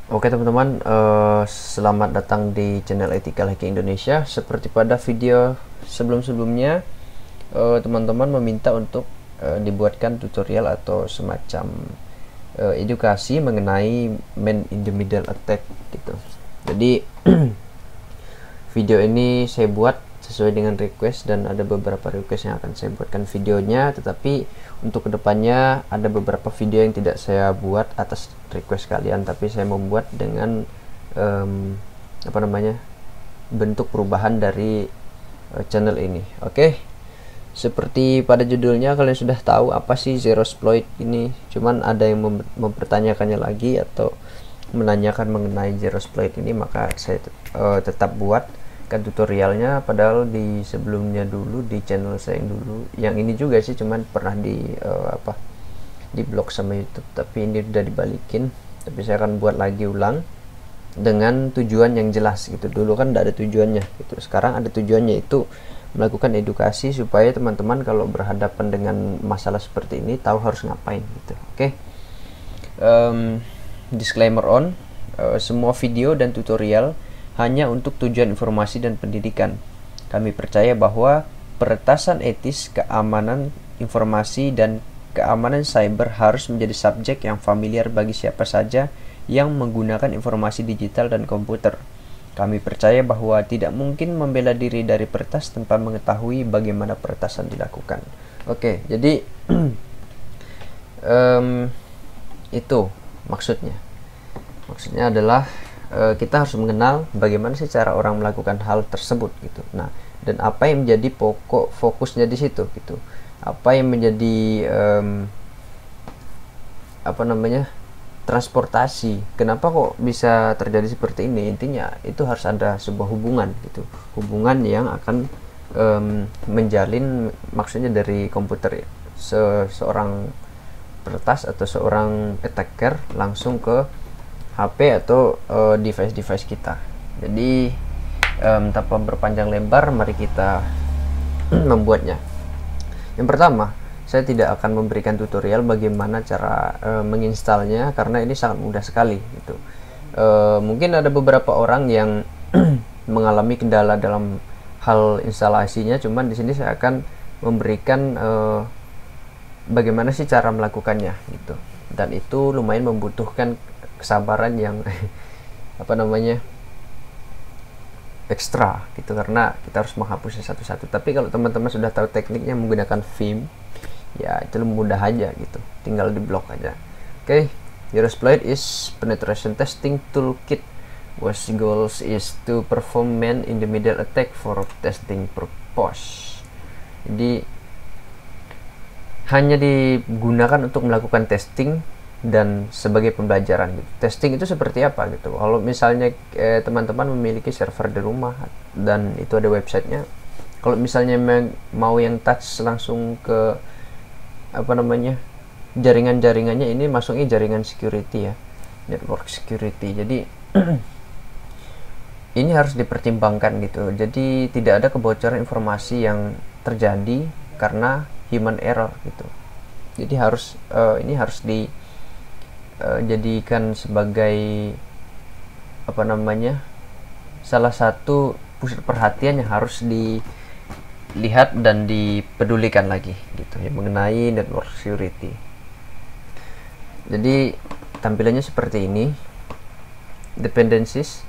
Oke teman-teman, selamat datang di channel Ethical Hacking Indonesia. Seperti pada video sebelum-sebelumnya, teman-teman meminta untuk dibuatkan tutorial atau semacam edukasi mengenai man in the middle attack gitu. Jadi video ini saya buat sesuai dengan request, dan ada beberapa request yang akan saya buatkan videonya, tetapi untuk kedepannya ada beberapa video yang tidak saya buat atas request kalian, tapi saya membuat dengan bentuk perubahan dari channel ini. Oke, seperti pada judulnya kalian sudah tahu apa sih Zerosploit ini, cuman ada yang mempertanyakannya lagi atau menanyakan mengenai Zerosploit ini, maka saya tetap buat kan tutorialnya, padahal di sebelumnya dulu di channel saya yang dulu, yang ini juga sih, cuman pernah di blok sama YouTube, tapi ini udah dibalikin. Tapi saya akan buat lagi ulang dengan tujuan yang jelas gitu. Dulu kan tidak ada tujuannya gitu, sekarang ada tujuannya, itu melakukan edukasi supaya teman-teman kalau berhadapan dengan masalah seperti ini tahu harus ngapain gitu. Oke. Disclaimer on, semua video dan tutorial hanya untuk tujuan informasi dan pendidikan. Kami percaya bahwa peretasan etis, keamanan informasi, dan keamanan cyber harus menjadi subjek yang familiar bagi siapa saja yang menggunakan informasi digital dan komputer. Kami percaya bahwa tidak mungkin membela diri dari peretas tanpa mengetahui bagaimana peretasan dilakukan. Oke, jadi itu maksudnya. Maksudnya adalah kita harus mengenal bagaimana sih cara orang melakukan hal tersebut gitu. Nah, dan apa yang menjadi pokok fokusnya di situ gitu. Apa yang menjadi transportasi. Kenapa kok bisa terjadi seperti ini? Intinya itu harus ada sebuah hubungan gitu. Hubungan yang akan menjalin, maksudnya dari komputer seorang peretas atau seorang attacker langsung ke HP atau device-device kita. Jadi tanpa berpanjang lebar, mari kita membuatnya. Yang pertama, saya tidak akan memberikan tutorial bagaimana cara menginstalnya, karena ini sangat mudah sekali gitu. Mungkin ada beberapa orang yang mengalami kendala dalam hal instalasinya, cuman di sini saya akan memberikan bagaimana sih cara melakukannya gitu. Dan itu lumayan membutuhkan kesabaran yang ekstra gitu, karena kita harus menghapusnya satu-satu. Tapi kalau teman-teman sudah tahu tekniknya menggunakan Vim, ya itu mudah aja gitu, tinggal di blok aja. Oke, Zerosploit is penetration testing toolkit whose goals is to perform man in the middle attack for testing purpose. Jadi hanya digunakan untuk melakukan testing dan sebagai pembelajaran gitu. Testing itu seperti apa gitu. Kalau misalnya teman-teman memiliki server di rumah dan itu ada websitenya, kalau misalnya mau yang touch langsung ke jaringan-jaringannya, ini masuknya jaringan security ya, network security. Jadi ini harus dipertimbangkan gitu. Jadi tidak ada kebocoran informasi yang terjadi karena human error gitu. Jadi ini harus jadikan sebagai salah satu pusat perhatian yang harus dilihat dan dipedulikan lagi gitu ya, mengenai network security. Jadi tampilannya seperti ini, dependencies.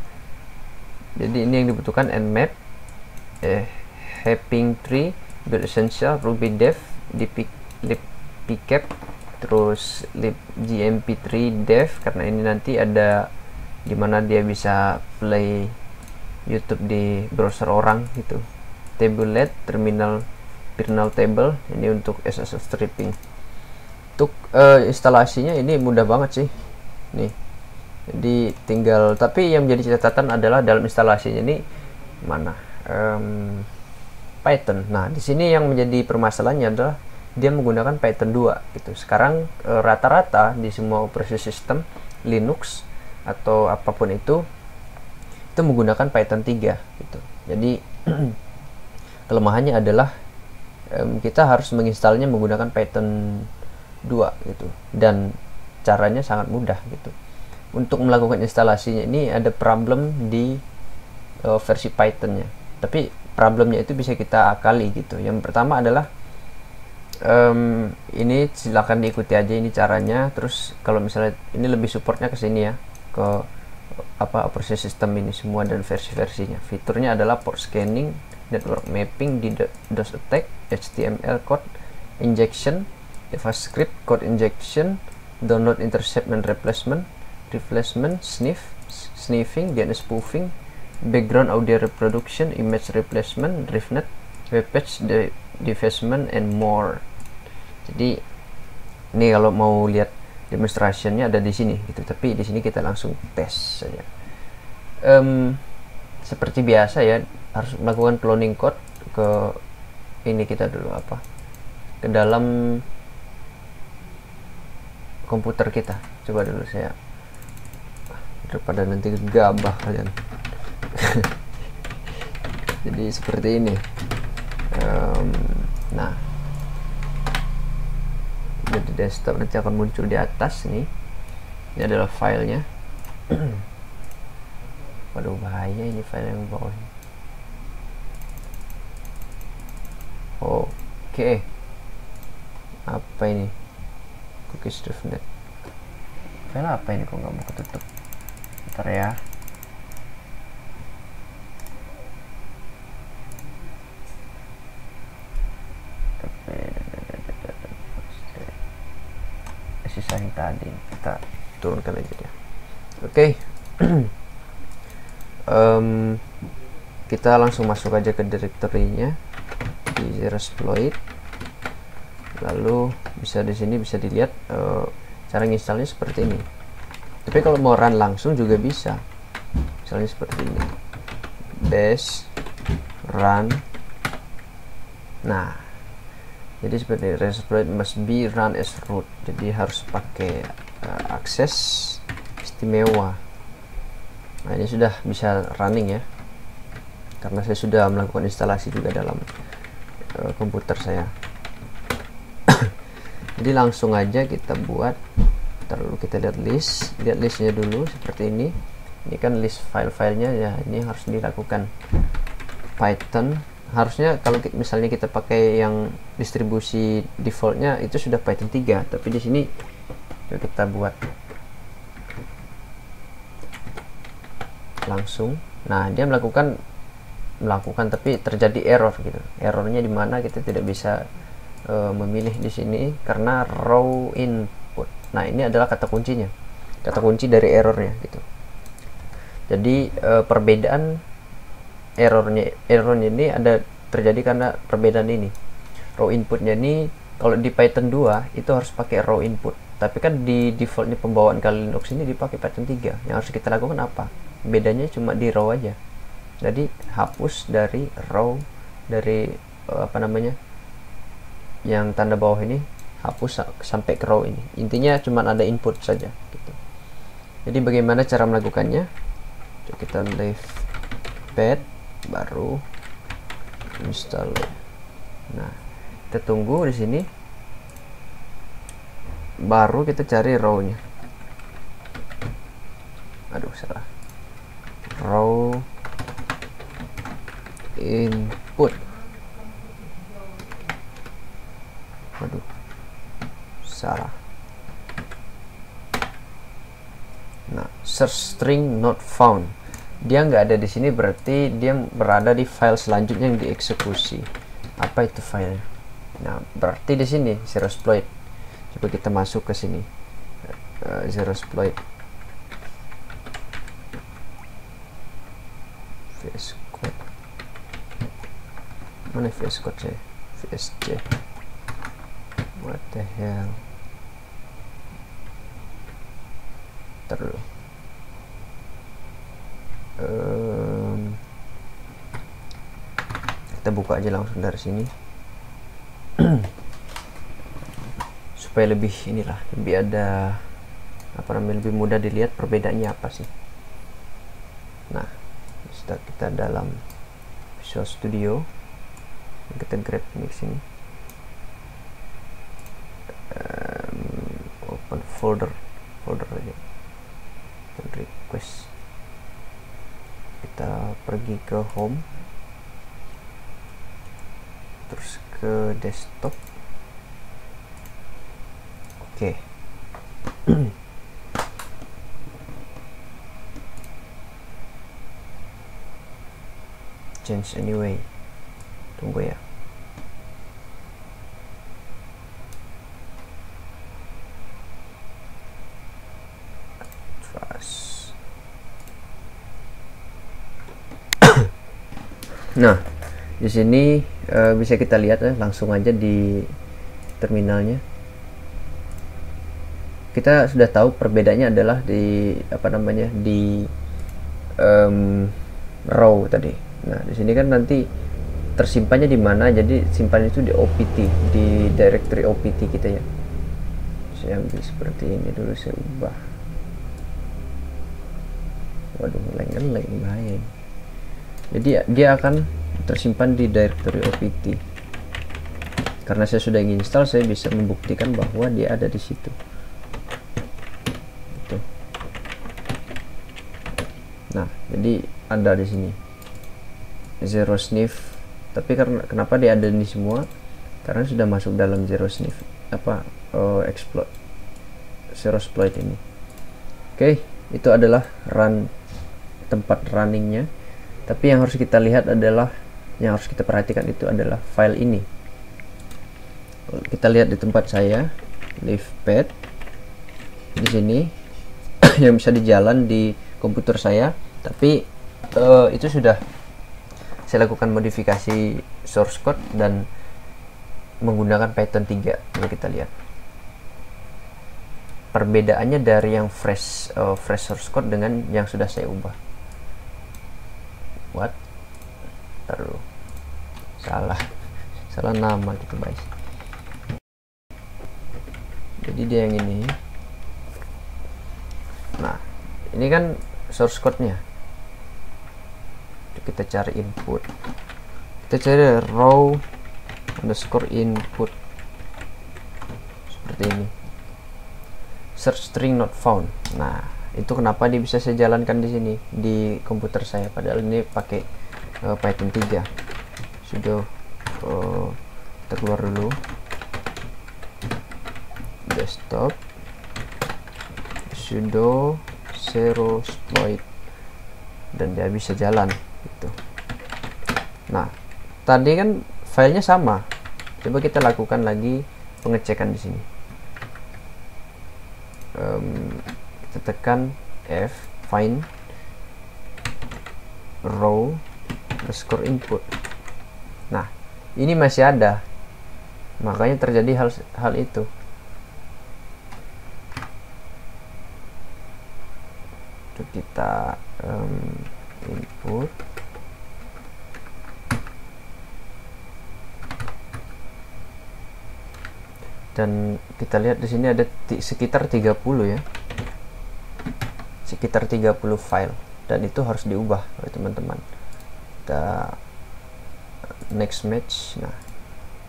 Jadi ini yang dibutuhkan: nmap, Happing Tree, Build Essential, Ruby Dev, libpcap, terus libgmp3 dev, karena ini nanti ada dimana dia bisa play YouTube di browser orang gitu. Tablelet, terminal kernel table, ini untuk SSL stripping. Untuk instalasinya ini mudah banget sih nih. Jadi tinggal, tapi yang menjadi catatan adalah dalam instalasinya ini mana Python. Nah, di sini yang menjadi permasalahannya adalah dia menggunakan Python 2 gitu. Sekarang rata-rata di semua operasi sistem Linux atau apapun itu menggunakan Python 3 gitu. Jadi kelemahannya adalah kita harus menginstalnya menggunakan Python 2 gitu, dan caranya sangat mudah gitu. untuk melakukan instalasinya ini ada problem di versi Python-nya, tapi problemnya itu bisa kita akali gitu. Yang pertama adalah ini silahkan diikuti aja ini caranya. Terus kalau misalnya ini lebih supportnya ke sini ya, ke operasi sistem ini semua dan versi-versinya. Fiturnya adalah port scanning, network mapping, DDoS attack, HTML code injection, JavaScript code injection, download intercept and replacement, sniffing, DNS spoofing, background audio reproduction, image replacement, driftnet, web page defacement, and more. Jadi ini kalau mau lihat demonstrationnya ada di sini gitu, tapi di sini kita langsung tes saja. Seperti biasa ya, harus melakukan cloning code ke ini kita dulu ke dalam komputer kita. Coba dulu saya, daripada nanti gegabah kalian. Jadi seperti ini. Nah, di desktop nanti akan muncul di atas nih. Ini adalah filenya. Waduh, bahaya ini file yang bawah. Oke. Apa ini? Cookies driftnet. File apa ini kok nggak mau ketutup? Bentar ya. Sisa yang tadi kita turunkan aja ya. Oke. Kita langsung masuk aja ke direktorinya di Zerosploit. Lalu bisa di sini bisa dilihat cara nginstalnya seperti ini. Tapi kalau mau run langsung juga bisa. Misalnya seperti ini. Bash run. Nah, jadi seperti Zerosploit must be run as root. Jadi harus pakai akses istimewa. Nah, ini sudah bisa running ya, karena saya sudah melakukan instalasi juga dalam komputer saya. Jadi langsung aja kita buat. Lalu kita lihat listnya dulu seperti ini. Ini kan list file-filenya ya, ini harus dilakukan Python. Harusnya kalau misalnya kita pakai yang distribusi defaultnya itu sudah Python 3, tapi di sini kita buat langsung. Nah, dia melakukan tapi terjadi error gitu. Errornya di mana kita tidak bisa memilih di sini karena raw input. Nah, ini adalah kata kuncinya, kata kunci dari errornya gitu. Jadi perbedaan errornya ini ada terjadi karena perbedaan ini. Raw inputnya ini kalau di Python 2 itu harus pakai raw input, tapi kan di defaultnya pembawaan Kali Linux ini dipakai Python 3. Yang harus kita lakukan apa? Bedanya cuma di raw aja. Jadi hapus dari raw, dari yang tanda bawah ini, hapus sampai ke raw ini. Intinya cuma ada input saja gitu. Jadi bagaimana cara melakukannya? Coba kita leave pad, baru install. Nah, kita tunggu di sini, baru kita cari raw-nya. Aduh, salah. Raw input. Aduh, salah. Nah, search string not found. Dia nggak ada di sini, berarti dia berada di file selanjutnya yang dieksekusi. Apa itu filenya? Nah, berarti di sini Zerosploit. Coba kita masuk ke sini, Zerosploit, VS Code. Mana VS Code saya? VSC. What the hell? Terus kita buka aja langsung dari sini supaya lebih lebih ada lebih mudah dilihat perbedaannya apa sih. Nah, setelah kita dalam Visual Studio, kita grab ini sini, open folder aja. request. Kita pergi ke home, terus ke desktop. Oke. Change anyway. Tunggu ya. Trust. Nah, di sini bisa kita lihat langsung aja di terminalnya. Kita sudah tahu perbedaannya adalah di di row tadi. Nah, di sini kan nanti tersimpannya di mana, jadi simpan itu di OPT, di directory OPT kita ya. Saya ambil seperti ini dulu, saya ubah. Waduh, ngeleng bahaya. Jadi dia akan tersimpan di directory OPT. Karena saya sudah install, saya bisa membuktikan bahwa dia ada di situ. Gitu. Nah, jadi ada di sini zero sniff. Tapi karena kenapa dia ada di semua? Karena sudah masuk dalam zero sniff exploit zero exploit ini. Oke, itu adalah tempat runningnya. Tapi yang harus kita lihat adalah, yang harus kita perhatikan itu adalah file ini. Kita lihat di tempat saya, live pad di sini yang bisa dijalan di komputer saya. Tapi itu sudah saya lakukan modifikasi source code dan menggunakan Python 3. Kalau kita lihat perbedaannya dari yang fresh source code dengan yang sudah saya ubah. What? Terlalu salah nama gitu guys. Jadi dia yang ini. Nah, ini kan source code-nya. Kita cari input, kita cari row underscore input seperti ini, search string not found. Nah, itu kenapa dia bisa saya jalankan di sini di komputer saya, padahal ini pakai Python 3. Sudah kita keluar dulu desktop, sudo zero exploit, dan dia bisa jalan gitu. Nah, tadi kan filenya sama. Coba kita lakukan lagi pengecekan di sini. Kita tekan F, find row underscore input. Nah, ini masih ada, makanya terjadi hal itu. Itu kita input, dan kita lihat di sini ada sekitar 30 ya, sekitar 30 file, dan itu harus diubah oleh teman-teman. Kita next match. Nah,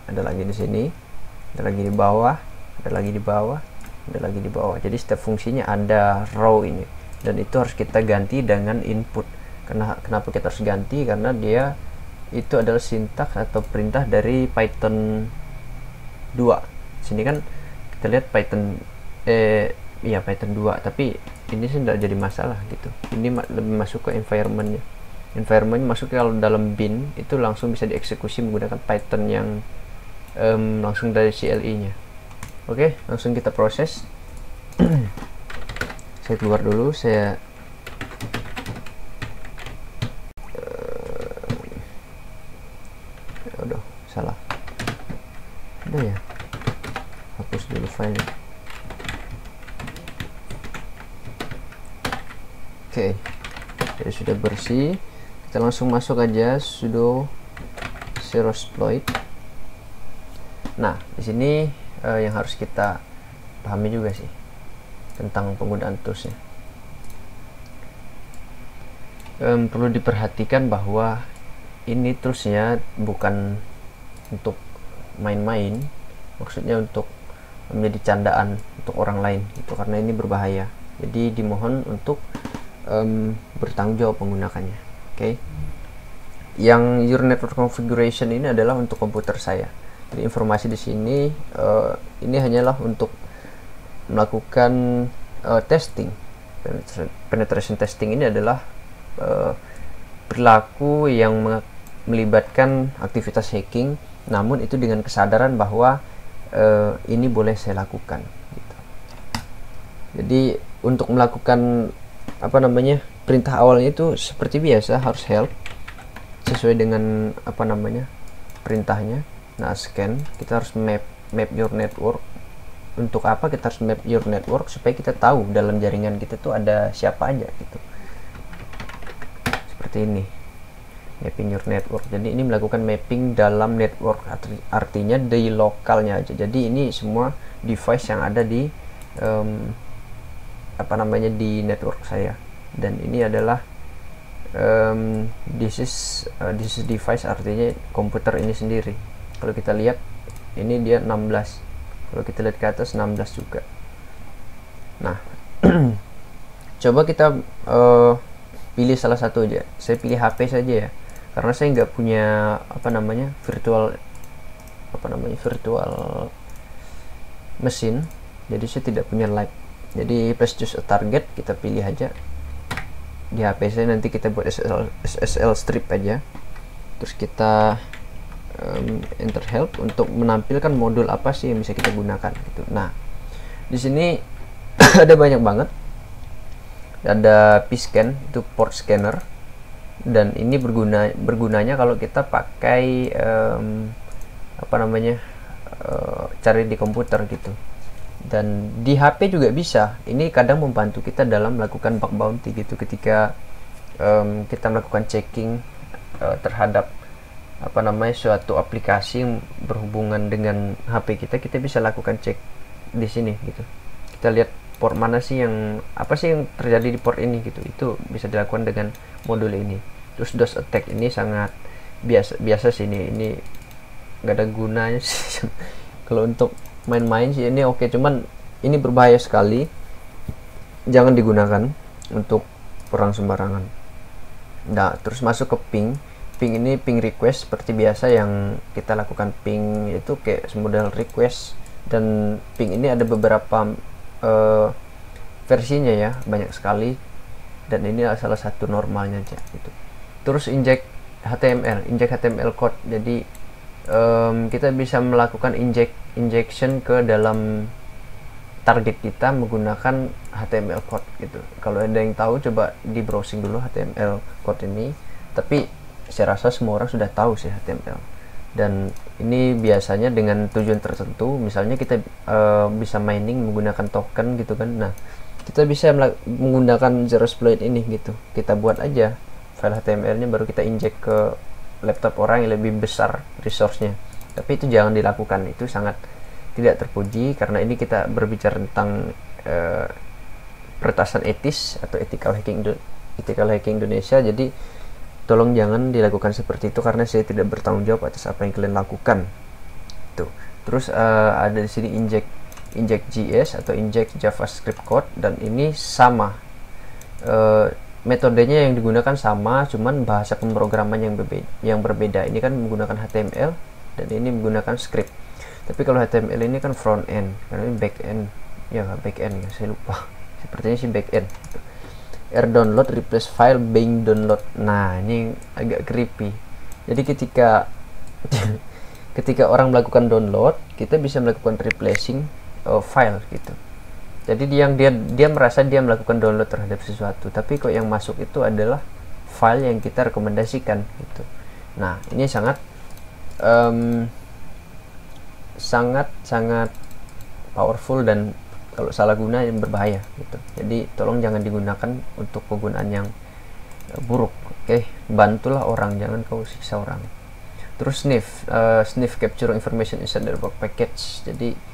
ada lagi di sini, ada lagi di bawah, ada lagi di bawah, ada lagi di bawah. Jadi setiap fungsinya ada row ini, dan itu harus kita ganti dengan input. Kenapa kita harus ganti? Karena dia itu adalah sintaks atau perintah dari Python 2. Sini kan kita lihat Python Python 2, tapi ini sih tidak jadi masalah gitu. Ini lebih masuk ke environmentnya masuk kalau dalam bin itu langsung bisa dieksekusi menggunakan Python yang langsung dari CLI nya. Oke, langsung kita proses. Saya keluar dulu, saya aduh, salah. Udah ya, hapus dulu filenya. Oke, jadi sudah bersih. Kita langsung masuk aja sudo zero exploit. Nah, di sini yang harus kita pahami juga sih tentang penggunaan toolsnya. Perlu diperhatikan bahwa ini toolsnya bukan untuk main-main, maksudnya untuk menjadi candaan untuk orang lain gitu, karena ini berbahaya. Jadi dimohon untuk bertanggung jawab menggunakannya. Oke. Yang your network configuration ini adalah untuk komputer saya. Jadi informasi di sini ini hanyalah untuk melakukan testing. Penetration testing ini adalah perilaku yang melibatkan aktivitas hacking, namun itu dengan kesadaran bahwa ini boleh saya lakukan gitu. Jadi untuk melakukan perintah awalnya itu seperti biasa, harus help sesuai dengan perintahnya. Nah, scan, kita harus map your network. Untuk apa kita harus map your network? Supaya kita tahu dalam jaringan kita tuh ada siapa aja gitu. Seperti ini, mapping your network. Jadi ini melakukan mapping dalam network, artinya di lokalnya aja. Jadi ini semua device yang ada di di network saya. Dan ini adalah this is device, artinya komputer ini sendiri. Kalau kita lihat ini dia 16, kalau kita lihat ke atas 16 juga. Nah coba kita pilih salah satu aja. Saya pilih HP saja ya, karena saya nggak punya virtual mesin, jadi saya tidak punya lab. Jadi let's choose a target, kita pilih aja di HP saya. Nanti kita buat SSL strip aja, terus kita enter help untuk menampilkan modul apa sih yang bisa kita gunakan gitu. Nah di sini ada banyak banget. Ada pscan, itu port scanner, dan ini bergunanya kalau kita pakai cari di komputer gitu. Dan di HP juga bisa. Ini kadang membantu kita dalam melakukan bug bounty gitu, ketika kita melakukan checking terhadap suatu aplikasi yang berhubungan dengan HP kita bisa lakukan cek di sini gitu. Kita lihat port mana sih yang terjadi di port ini gitu. Itu bisa dilakukan dengan modul ini. Terus DOS attack ini sangat biasa sih, ini nggak ada gunanya sih. Kalau untuk main-main sih ini oke, cuman ini berbahaya sekali, jangan digunakan untuk perang sembarangan. Nah terus masuk ke ping ini ping request seperti biasa yang kita lakukan. Ping itu kayak model request, dan ping ini ada beberapa versinya ya, banyak sekali, dan ini salah satu normalnya aja gitu. Terus inject HTML code. Jadi kita bisa melakukan injection ke dalam target kita menggunakan HTML code gitu. Kalau ada yang tahu, coba di browsing dulu HTML code ini, tapi saya rasa semua orang sudah tahu sih HTML. Dan ini biasanya dengan tujuan tertentu, misalnya kita bisa mining menggunakan token gitu kan. Nah kita bisa menggunakan Zerosploit ini gitu, kita buat aja file HTML nya, baru kita inject ke laptop orang yang lebih besar resource-nya. Tapi itu jangan dilakukan, itu sangat tidak terpuji, karena ini kita berbicara tentang peretasan etis atau ethical hacking Indonesia. Jadi tolong jangan dilakukan seperti itu, karena saya tidak bertanggung jawab atas apa yang kalian lakukan. Tuh. Terus ada di sini inject JS atau inject JavaScript code, dan ini sama. Metodenya yang digunakan sama, cuman bahasa pemrograman yang berbeda. Ini kan menggunakan HTML, dan ini menggunakan script. Tapi kalau HTML ini kan front end, karena ini back end ya, saya lupa. Sepertinya sih back end. R download replace file being download. Nah ini agak creepy. Jadi ketika orang melakukan download, kita bisa melakukan replacing file gitu. Jadi dia merasa dia melakukan download terhadap sesuatu, tapi kok yang masuk itu adalah file yang kita rekomendasikan gitu. Nah ini sangat powerful, dan kalau salah guna yang berbahaya gitu. Jadi tolong jangan digunakan untuk penggunaan yang buruk. Oke, bantulah orang, jangan kau siksa orang. Terus sniff capture information inside the network package. Jadi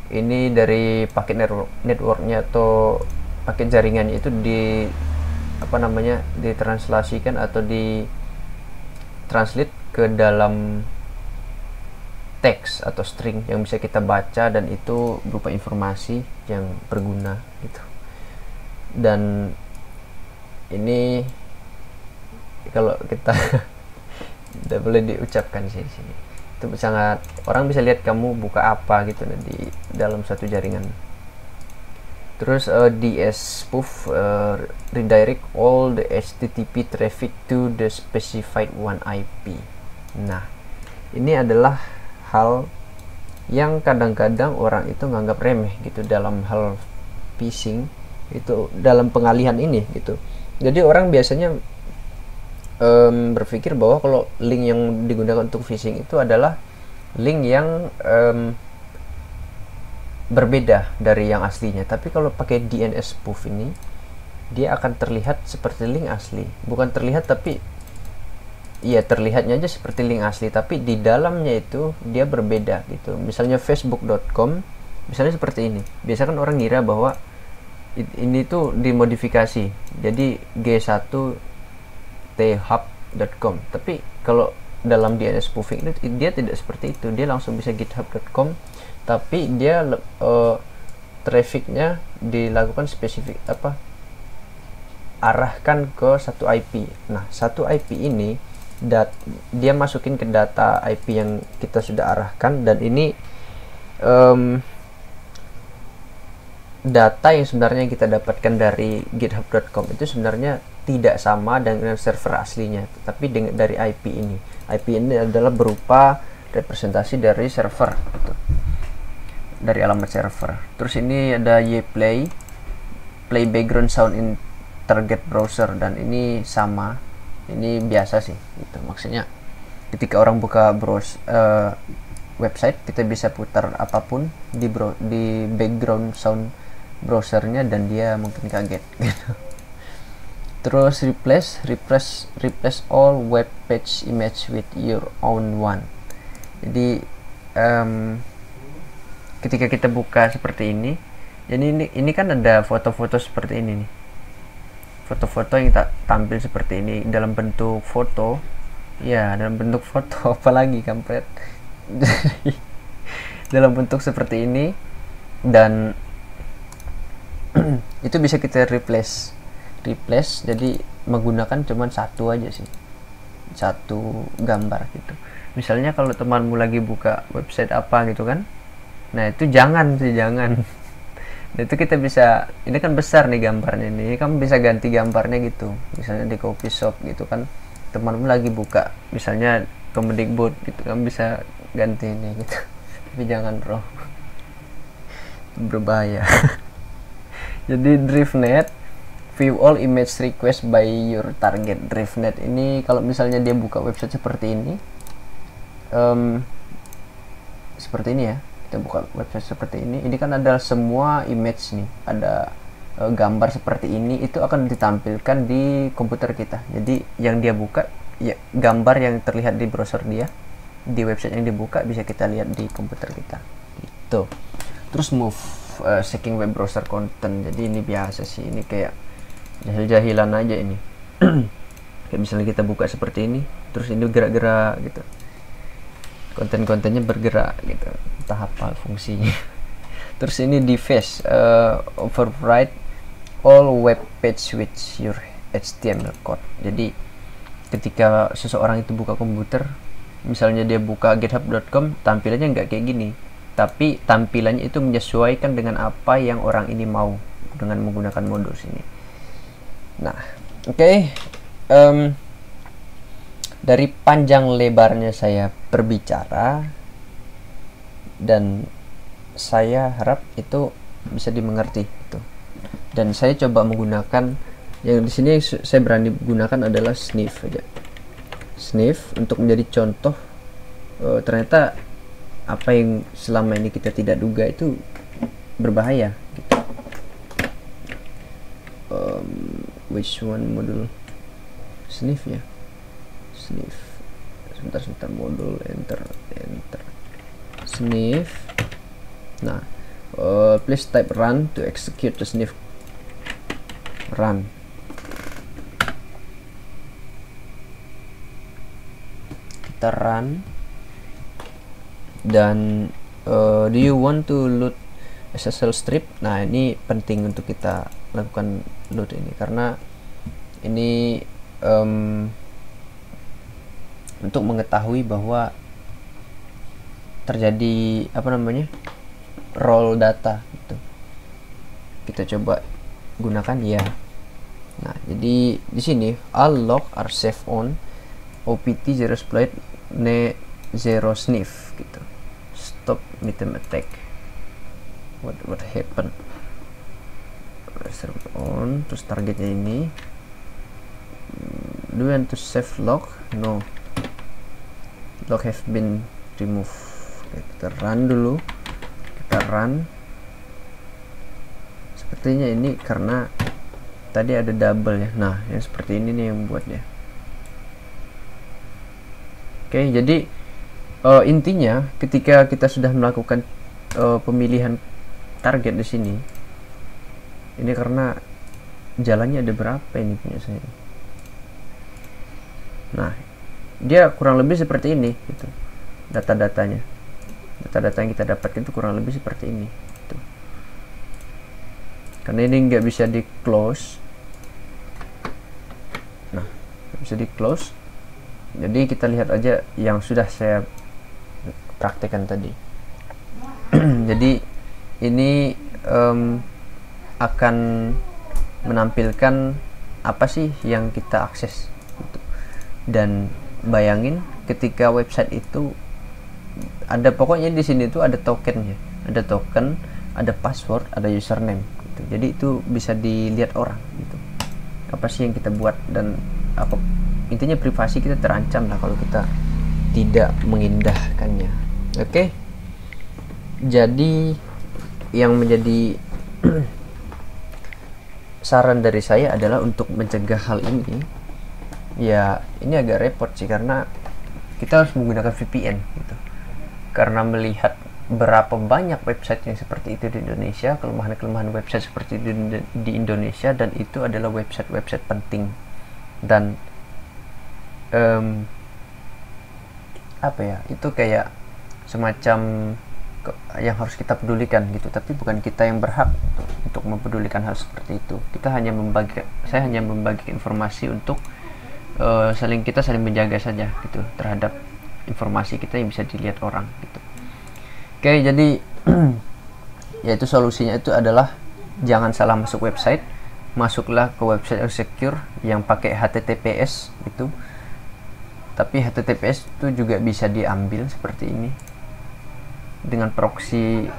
ini dari paket networknya atau paket jaringannya itu ditranslasikan atau ditranslate ke dalam teks atau string yang bisa kita baca, dan itu berupa informasi yang berguna gitu. Dan ini kalau kita tidak boleh diucapkan sih di sini, itu sangat, orang bisa lihat kamu buka apa gitu di dalam satu jaringan. Terus DS spoof redirect all the HTTP traffic to the specified one IP. Nah, ini adalah hal yang kadang-kadang orang itu nganggap remeh gitu dalam hal phishing, itu dalam pengalihan ini gitu. Jadi orang biasanya berpikir bahwa kalau link yang digunakan untuk phishing itu adalah link yang berbeda dari yang aslinya. Tapi kalau pakai DNS spoof ini, dia akan terlihat seperti link asli. Bukan terlihat, tapi iya terlihatnya aja seperti link asli, tapi di dalamnya itu dia berbeda gitu. Misalnya facebook.com misalnya seperti ini. Biasa kan orang ngira bahwa ini tuh dimodifikasi jadi g1thub.com, tapi kalau dalam DNS spoofing itu dia tidak seperti itu. Dia langsung bisa github.com, tapi dia trafficnya dilakukan spesifik arahkan ke satu IP. Nah, satu IP ini dia masukin ke data IP yang kita sudah arahkan, dan ini data yang sebenarnya kita dapatkan dari github.com itu sebenarnya tidak sama dengan server aslinya, tapi dari IP ini. IP ini adalah berupa representasi dari server gitu, dari alamat server. Terus ini ada yplay, play background sound in target browser, dan ini sama, ini biasa sih gitu. Maksudnya ketika orang buka website, kita bisa putar apapun di background sound browsernya dan dia mungkin kaget gitu. Terus replace all web page image with your own one. Jadi ketika kita buka seperti ini, jadi ini kan ada foto-foto seperti ini nih, foto-foto yang tampil seperti ini dalam bentuk foto, ya dalam bentuk foto apalagi kampret. Dalam bentuk seperti ini, dan itu bisa kita replace, jadi menggunakan cuman satu aja sih, satu gambar gitu. Misalnya kalau temanmu lagi buka website apa gitu kan, nah itu jangan. Nah, itu kita bisa, ini kan besar nih gambarnya nih, kamu bisa ganti gambarnya gitu. Misalnya di coffee shop gitu kan, temanmu lagi buka misalnya Kemendikbud gitu, kamu bisa ganti ini gitu. Tapi jangan bro, berbahaya. Jadi DriftNet, view all image request by your target. DriftNet ini kalau misalnya dia buka website seperti ini, seperti ini ya, kita buka website seperti ini kan ada semua image nih, ada gambar seperti ini, itu akan ditampilkan di komputer kita. Jadi yang dia buka ya, gambar yang terlihat di browser dia, di website yang dibuka bisa kita lihat di komputer kita gitu. Terus move checking web browser content. Jadi ini biasa sih, ini kayak jahil-jahilan aja ini. Kayak misalnya kita buka seperti ini, terus ini gerak-gerak gitu, konten-kontennya bergerak gitu, entah apa fungsinya. Terus ini deface, override all web page with your HTML code. Jadi ketika seseorang itu buka komputer, misalnya dia buka github.com, tampilannya nggak kayak gini, tapi tampilannya itu menyesuaikan dengan apa yang orang ini mau dengan menggunakan modus ini. Nah, oke. Dari panjang lebarnya saya berbicara, dan saya harap itu bisa dimengerti gitu. Dan saya coba menggunakan yang di sini saya berani gunakan adalah sniff aja. Sniff untuk menjadi contoh ternyata apa yang selama ini kita tidak duga itu berbahaya gitu. Which one modul? Sniff ya, sniff. Sebentar modul, enter sniff. Nah, please type run to execute the sniff. Run. Kita run. Dan do you want to load SSL strip? Nah, ini penting untuk kita lakukan load ini, karena ini untuk mengetahui bahwa terjadi roll data gitu. Kita coba gunakan ya. Nah, jadi di sini all log are saved on opt 0 split ne 0 sniff gitu. Stop item attack. What happened? Serve on, terus targetnya ini. Do you want to save log? No. Log have been removed. Oke, kita run dulu. Kita run. Sepertinya ini karena tadi ada double ya. Nah, yang seperti ini nih yang buatnya. Oke, jadi intinya ketika kita sudah melakukan pemilihan target di sini, ini karena jalannya ada berapa ini punya saya. Nah, dia kurang lebih seperti ini gitu. Data-datanya. Data-data yang kita dapatkan itu kurang lebih seperti ini gitu. Karena ini nggak bisa di close. Nah, nggak bisa di close. Jadi kita lihat aja yang sudah saya praktekkan tadi. Jadi ini akan menampilkan apa sih yang kita akses gitu. Dan bayangin ketika website itu ada, pokoknya di sini tuh ada tokennya, ada token, ada password, ada username gitu. Jadi itu bisa dilihat orang gitu, apa sih yang kita buat, dan apa intinya privasi kita terancam lah kalau kita tidak mengindahkannya. Oke. Jadi yang menjadi saran dari saya adalah untuk mencegah hal ini. Ya, ini agak repot sih karena kita harus menggunakan VPN gitu. Karena melihat berapa banyak website yang seperti itu di Indonesia, kelemahan-kelemahan website seperti itu di Indonesia, dan itu adalah website-website penting. Dan itu kayak semacam yang harus kita pedulikan gitu, tapi bukan kita yang berhak untuk mempedulikan hal seperti itu. Saya hanya membagi informasi untuk saling menjaga saja gitu terhadap informasi kita yang bisa dilihat orang gitu. Oke, jadi yaitu solusinya itu adalah jangan salah masuk website, masuklah ke website yang secure yang pakai HTTPS gitu. Tapi HTTPS itu juga bisa diambil seperti ini dengan proxy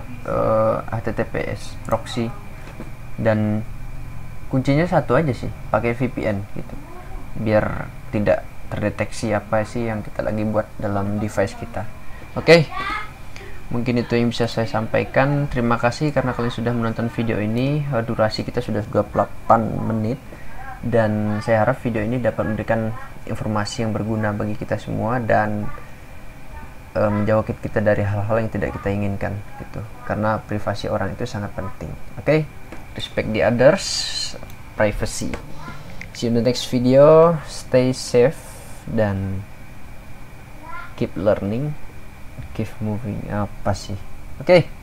HTTPS proxy, dan kuncinya satu aja sih, pakai VPN gitu, biar tidak terdeteksi apa sih yang kita lagi buat dalam device kita. Oke, mungkin itu yang bisa saya sampaikan. Terima kasih karena kalian sudah menonton video ini. Durasi kita sudah 28 menit, dan saya harap video ini dapat memberikan informasi yang berguna bagi kita semua dan menjauh kita dari hal-hal yang tidak kita inginkan gitu, karena privasi orang itu sangat penting. Oke, respect the others, privacy. See you in the next video. Stay safe dan keep learning, keep moving. Apa sih? Oke.